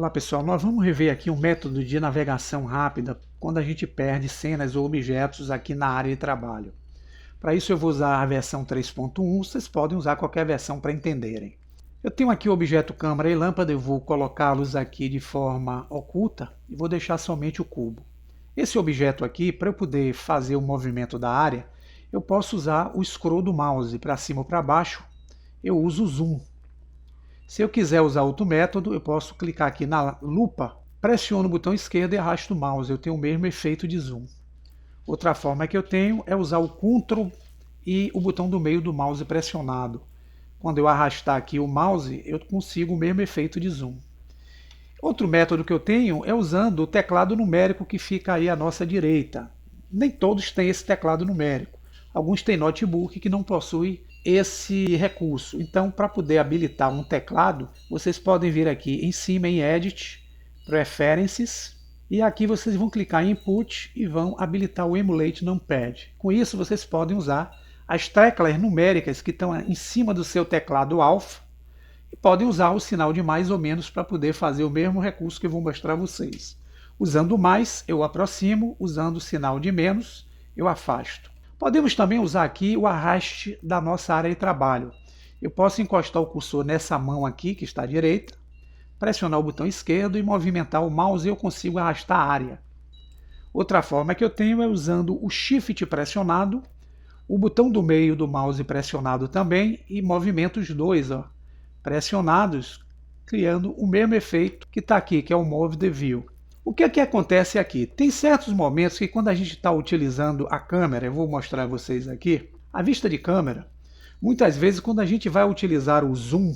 Olá pessoal, nós vamos rever aqui um método de navegação rápida quando a gente perde cenas ou objetos aqui na área de trabalho. Para isso eu vou usar a versão 3.1, vocês podem usar qualquer versão para entenderem. Eu tenho aqui o objeto câmera e lâmpada, eu vou colocá-los aqui de forma oculta e vou deixar somente o cubo. Esse objeto aqui, para eu poder fazer o movimento da área, eu posso usar o scroll do mouse para cima ou para baixo, eu uso o zoom. Se eu quiser usar outro método, eu posso clicar aqui na lupa, pressiono o botão esquerdo e arrasto o mouse, eu tenho o mesmo efeito de zoom. Outra forma que eu tenho é usar o Ctrl e o botão do meio do mouse pressionado. Quando eu arrastar aqui o mouse, eu consigo o mesmo efeito de zoom. Outro método que eu tenho é usando o teclado numérico que fica aí à nossa direita. Nem todos têm esse teclado numérico. Alguns têm notebook que não possui esse recurso. Então, para poder habilitar um teclado, vocês podem vir aqui em cima em Edit, Preferences, e aqui vocês vão clicar em Input e vão habilitar o Emulate Numpad. Com isso, vocês podem usar as teclas numéricas que estão em cima do seu teclado Alpha e podem usar o sinal de mais ou menos para poder fazer o mesmo recurso que eu vou mostrar a vocês. Usando mais, eu aproximo, usando o sinal de menos, eu afasto. Podemos também usar aqui o arraste da nossa área de trabalho. Eu posso encostar o cursor nessa mão aqui, que está à direita, pressionar o botão esquerdo e movimentar o mouse e eu consigo arrastar a área. Outra forma que eu tenho é usando o Shift pressionado, o botão do meio do mouse pressionado também e movimento os dois, pressionados, criando o mesmo efeito que está aqui, que é o Move the View. O que é que acontece aqui? Tem certos momentos que quando a gente está utilizando a câmera, eu vou mostrar a vocês aqui, a vista de câmera, muitas vezes quando a gente vai utilizar o zoom,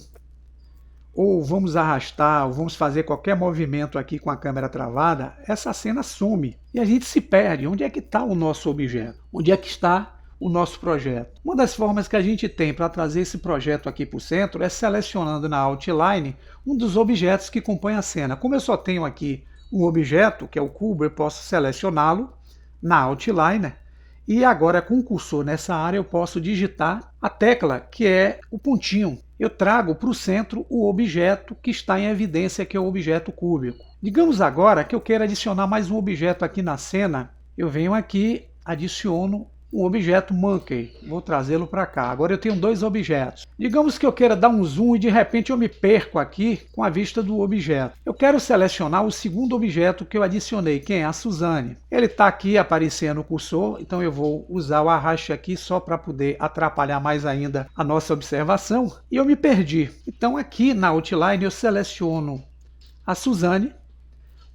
ou vamos arrastar, ou vamos fazer qualquer movimento aqui com a câmera travada, essa cena some e a gente se perde. Onde é que está o nosso objeto? Onde é que está o nosso projeto? Uma das formas que a gente tem para trazer esse projeto aqui para o centro é selecionando na Outline um dos objetos que compõem a cena. Como eu só tenho aqui um objeto, que é o cubo, eu posso selecioná-lo na Outline e agora com o cursor nessa área eu posso digitar a tecla que é o pontinho. Eu trago para o centro o objeto que está em evidência, que é o objeto cúbico. Digamos agora que eu quero adicionar mais um objeto aqui na cena, eu venho aqui, adiciono um objeto Monkey, vou trazê-lo para cá. Agora eu tenho dois objetos. Digamos que eu queira dar um zoom e de repente eu me perco aqui com a vista do objeto. Eu quero selecionar o segundo objeto que eu adicionei, quem é a Suzane. Ele está aqui aparecendo o cursor, então eu vou usar o arraste aqui só para poder atrapalhar mais ainda a nossa observação. E eu me perdi. Então aqui na Outline eu seleciono a Suzane.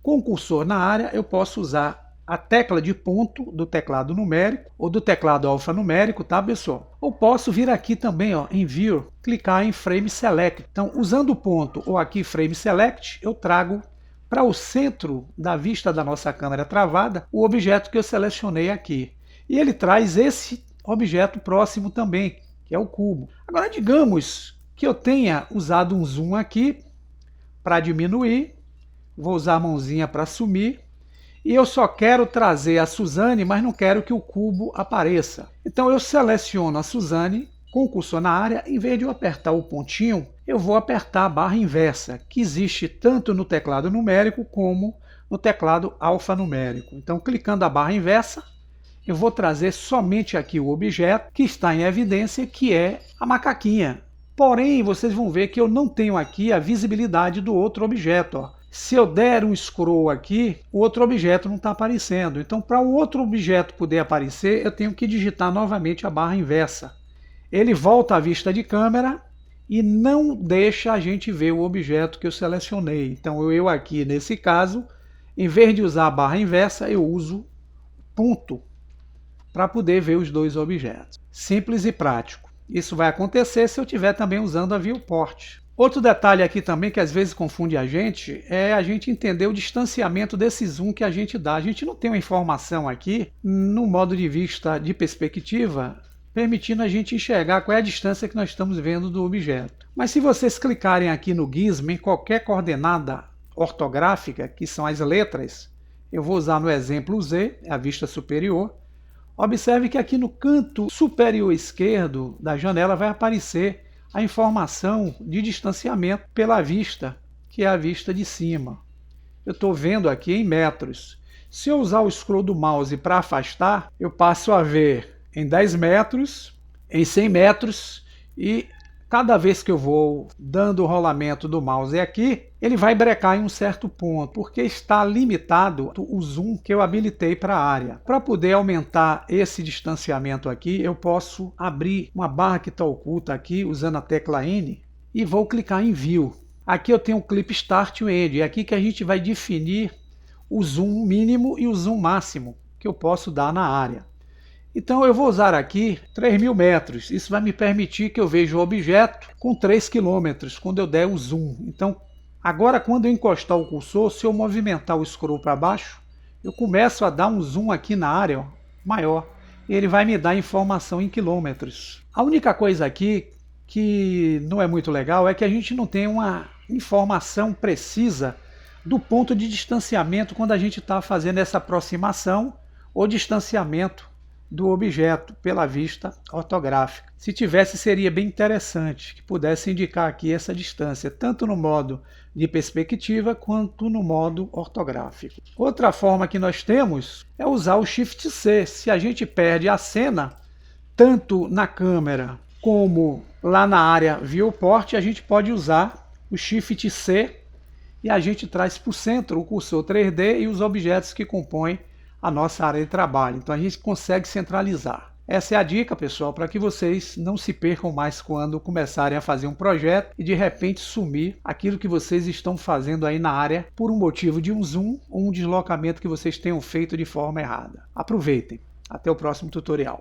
Com o cursor na área eu posso usar a tecla de ponto do teclado numérico ou do teclado alfanumérico, tá pessoal? Ou posso vir aqui também, em View, clicar em Frame Select. Então, usando o ponto ou aqui Frame Select, eu trago para o centro da vista da nossa câmera travada o objeto que eu selecionei aqui. E ele traz esse objeto próximo também, que é o cubo. Agora, digamos que eu tenha usado um zoom aqui para diminuir, vou usar a mãozinha para sumir, e eu só quero trazer a Suzane, mas não quero que o cubo apareça. Então eu seleciono a Suzane com o cursor na área, em vez de eu apertar o pontinho, eu vou apertar a barra inversa, que existe tanto no teclado numérico como no teclado alfanumérico. Então clicando a barra inversa, eu vou trazer somente aqui o objeto que está em evidência, que é a macaquinha. Porém, vocês vão ver que eu não tenho aqui a visibilidade do outro objeto. Se eu der um scroll aqui, o outro objeto não está aparecendo. Então, para o outro objeto poder aparecer, eu tenho que digitar novamente a barra inversa. Ele volta à vista de câmera e não deixa a gente ver o objeto que eu selecionei. Então, eu aqui, nesse caso, em vez de usar a barra inversa, eu uso ponto para poder ver os dois objetos. Simples e prático. Isso vai acontecer se eu estiver também usando a Viewport. Outro detalhe aqui também que às vezes confunde a gente é a gente entender o distanciamento desse zoom que a gente dá. A gente não tem uma informação aqui no modo de vista de perspectiva permitindo a gente enxergar qual é a distância que nós estamos vendo do objeto. Mas se vocês clicarem aqui no gizmo em qualquer coordenada ortográfica, que são as letras, eu vou usar no exemplo Z, a vista superior, observe que aqui no canto superior esquerdo da janela vai aparecer a informação de distanciamento pela vista que é a vista de cima. Eu estou vendo aqui em metros. Se eu usar o scroll do mouse para afastar, eu passo a ver em 10 metros, em 100 metros, e cada vez que eu vou dando o rolamento do mouse aqui, ele vai brecar em um certo ponto, porque está limitado o zoom que eu habilitei para a área. Para poder aumentar esse distanciamento aqui, eu posso abrir uma barra que está oculta aqui, usando a tecla N, e vou clicar em View. Aqui eu tenho o Clip Start e o End, é aqui que a gente vai definir o zoom mínimo e o zoom máximo que eu posso dar na área. Então eu vou usar aqui 3.000 metros, isso vai me permitir que eu veja o objeto com 3 km quando eu der o zoom. Então agora quando eu encostar o cursor, se eu movimentar o scroll para baixo, eu começo a dar um zoom aqui na área, ó, maior, e ele vai me dar informação em quilômetros. A única coisa aqui que não é muito legal é que a gente não tem uma informação precisa do ponto de distanciamento quando a gente está fazendo essa aproximação ou distanciamento do objeto pela vista ortográfica. Se tivesse, seria bem interessante que pudesse indicar aqui essa distância, tanto no modo de perspectiva quanto no modo ortográfico. Outra forma que nós temos é usar o Shift C. Se a gente perde a cena, tanto na câmera como lá na área Viewport, a gente pode usar o Shift C e a gente traz para o centro o cursor 3D e os objetos que compõem a nossa área de trabalho. Então a gente consegue centralizar. Essa é a dica, pessoal, para que vocês não se percam mais quando começarem a fazer um projeto e de repente sumir aquilo que vocês estão fazendo aí na área por um motivo de um zoom ou um deslocamento que vocês tenham feito de forma errada. Aproveitem. Até o próximo tutorial.